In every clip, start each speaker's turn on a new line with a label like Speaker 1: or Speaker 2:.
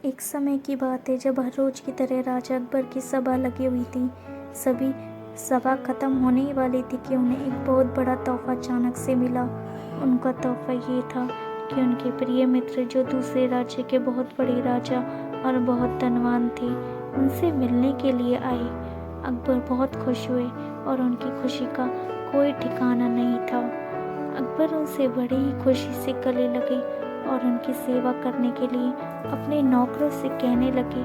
Speaker 1: एक समय की बात है जब हर रोज की तरह राजा अकबर की सभा लगी हुई थी। सभी सभा खत्म होने ही वाली थी कि उन्हें एक बहुत बड़ा तोहफा अचानक से मिला। उनका तोहफा ये था कि उनके प्रिय मित्र जो दूसरे राज्य के बहुत बड़े राजा और बहुत धनवान थे, उनसे मिलने के लिए आए। अकबर बहुत खुश हुए और उनकी खुशी का कोई ठिकाना नहीं था। अकबर उनसे बड़ी ही खुशी से गले लगे और उनकी सेवा करने के लिए अपने नौकरों से कहने लगे।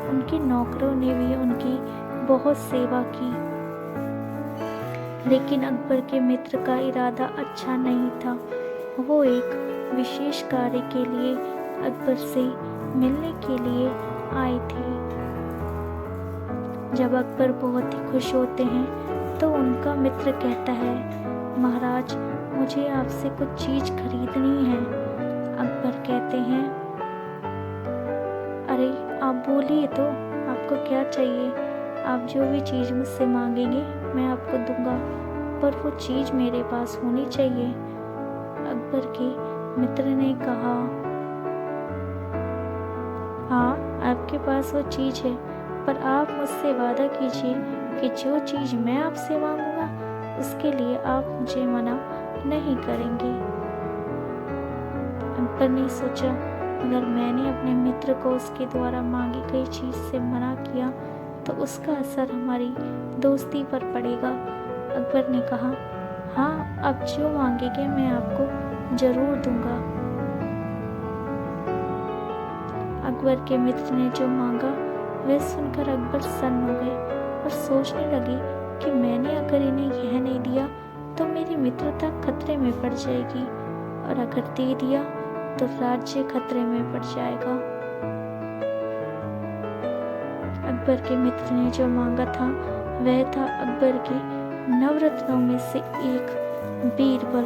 Speaker 1: उनके नौकरों ने भी उनकी बहुत सेवा की, लेकिन अकबर के मित्र का इरादा अच्छा नहीं था। वो एक विशेष कार्य के लिए अकबर से मिलने के लिए आए थे। जब अकबर बहुत ही खुश होते हैं तो उनका मित्र कहता है, महाराज, मुझे आपसे कुछ चीज खरीदनी है। अकबर कहते हैं, अरे आप बोलिए तो, आपको क्या चाहिए? आप जो भी चीज़ मुझसे मांगेंगे मैं आपको दूंगा, पर वो चीज़ मेरे पास होनी चाहिए। अकबर के मित्र ने कहा, हाँ, आपके पास वो चीज़ है, पर आप मुझसे वादा कीजिए कि जो चीज़ मैं आपसे मांगूंगा उसके लिए आप मुझे मना नहीं करेंगे। अकबर ने सोचा, अगर मैंने अपने मित्र को उसके द्वारा मांगी गई चीज़ से मना किया तो उसका असर हमारी दोस्ती पर पड़ेगा। अकबर ने कहा, हाँ, आप जो मांगेंगे मैं आपको जरूर दूंगा। अकबर के मित्र ने जो मांगा वह सुनकर अकबर सन्न हो गए और सोचने लगे कि मैंने अगर इन्हें यह नहीं दिया तो मेरी मित्रता खतरे में पड़ जाएगी, और अगर दे दिया तो राज्य खतरे में पड़ जाएगा। अकबर के मित्र ने जो मांगा था वह था अकबर के नवरत्नों में से एक, बीरबल।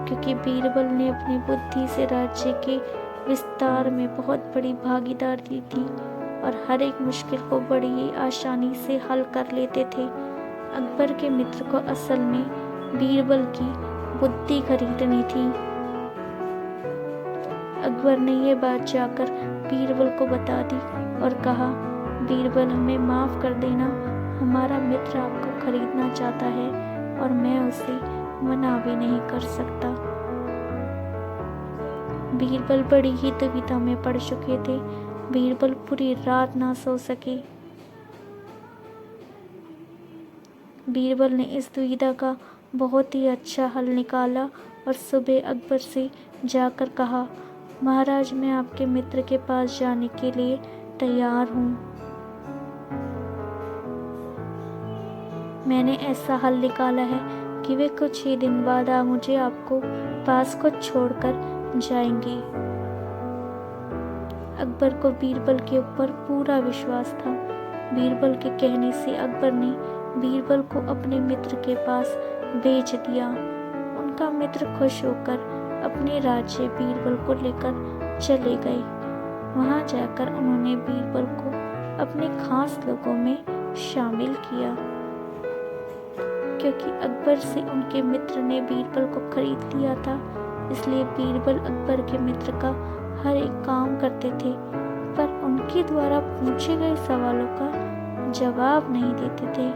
Speaker 1: क्योंकि बीरबल ने अपनी बुद्धि से राज्य के विस्तार में बहुत बड़ी भागीदारी दी थी और हर एक मुश्किल को बड़ी ही आसानी से हल कर लेते थे। अकबर के मित्र को असल में बीरबल की बुद्धि खरीदनी थी। अकबर ने यह बात जाकर बीरबल को बता दी और कहा, बीरबल, हमें माफ कर देना, हमारा मित्र आपको खरीदना चाहता है और मैं उसे मना भी नहीं कर सकता। बीरबल बड़ी ही दुविधा में पड़ चुके थे। बीरबल पूरी रात ना सो सके। बीरबल ने इस दुविधा का बहुत ही अच्छा हल निकाला और सुबह अकबर से जाकर कहा, महाराज, मैं आपके मित्र के पास जाने के लिए तैयार हूँ। मैंने ऐसा हल निकाला है कि वे कुछ ही दिन बाद मुझे आपको पास को छोड़कर जाएंगे। अकबर को बीरबल के ऊपर पूरा विश्वास था। बीरबल के कहने से अकबर ने बीरबल को अपने मित्र के पास भेज दिया। उनका मित्र खुश होकर अपने राज्य बीरबल को लेकर चले गए। वहां जाकर उन्होंने बीरबल को अपने खास लोगों में शामिल किया। क्योंकि अकबर से उनके मित्र ने बीरबल को खरीद लिया था, इसलिए बीरबल अकबर के मित्र का हर एक काम करते थे, पर उनके द्वारा पूछे गए सवालों का जवाब नहीं देते थे।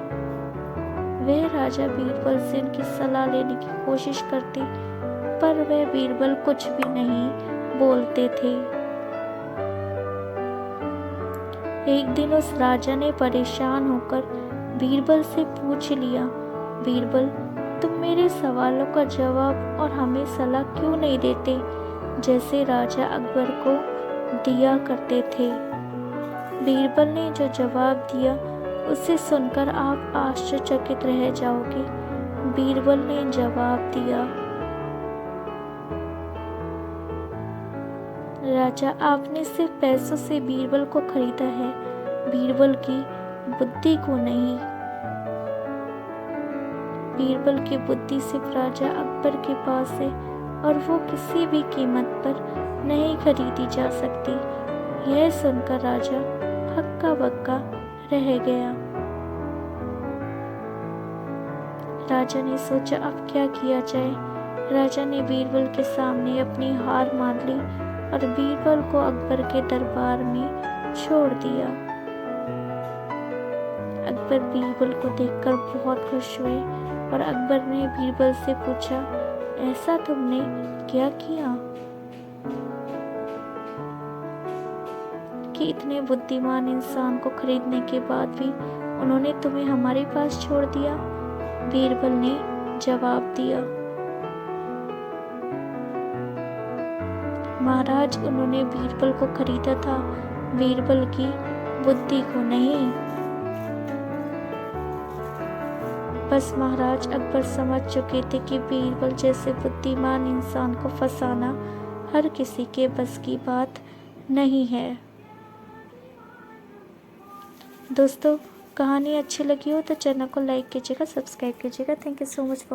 Speaker 1: वह राजा बीरबल से उनकी सलाह लेने की कोशिश करते, पर वह बीरबल कुछ भी नहीं बोलते थे। एक दिन उस राजा ने परेशान होकर बीरबल से पूछ लिया, बीरबल, तुम मेरे सवालों का जवाब और हमें सलाह क्यों नहीं देते, जैसे राजा अकबर को दिया करते थे? बीरबल ने जो जवाब दिया उसे सुनकर आप आश्चर्यचकित रह जाओगे। बीरबल ने जवाब दिया, राजा, आपने सिर्फ पैसों से बीरबल को खरीदा है, बीरबल की बुद्धि को नहीं। बीरबल की बुद्धि सिर्फ राजा अकबर के पास है और वो किसी भी कीमत पर नहीं खरीदी जा सकती। यह सुनकर राजा हक्का बक्का रह गया। राजा ने सोचा अब क्या किया जाए। राजा ने बीरबल के सामने अपनी हार मान ली और बीरबल को अकबर के दरबार में छोड़ दिया। अकबर बीरबल को देखकर बहुत खुश हुए और अकबर ने बीरबल से पूछा, ऐसा तुमने क्या किया कि इतने बुद्धिमान इंसान को खरीदने के बाद भी उन्होंने तुम्हें हमारे पास छोड़ दिया? बीरबल ने जवाब दिया, महाराज, उन्होंने बीरबल को खरीदा था, बीरबल की बुद्धि को नहीं। बस महाराज, अकबर समझ चुके थे कि बीरबल जैसे बुद्धिमान इंसान को फंसाना हर किसी के बस की बात नहीं है। दोस्तों, कहानी अच्छी लगी हो तो चैनल को लाइक कीजिएगा, सब्सक्राइब कीजिएगा। Thank you so much for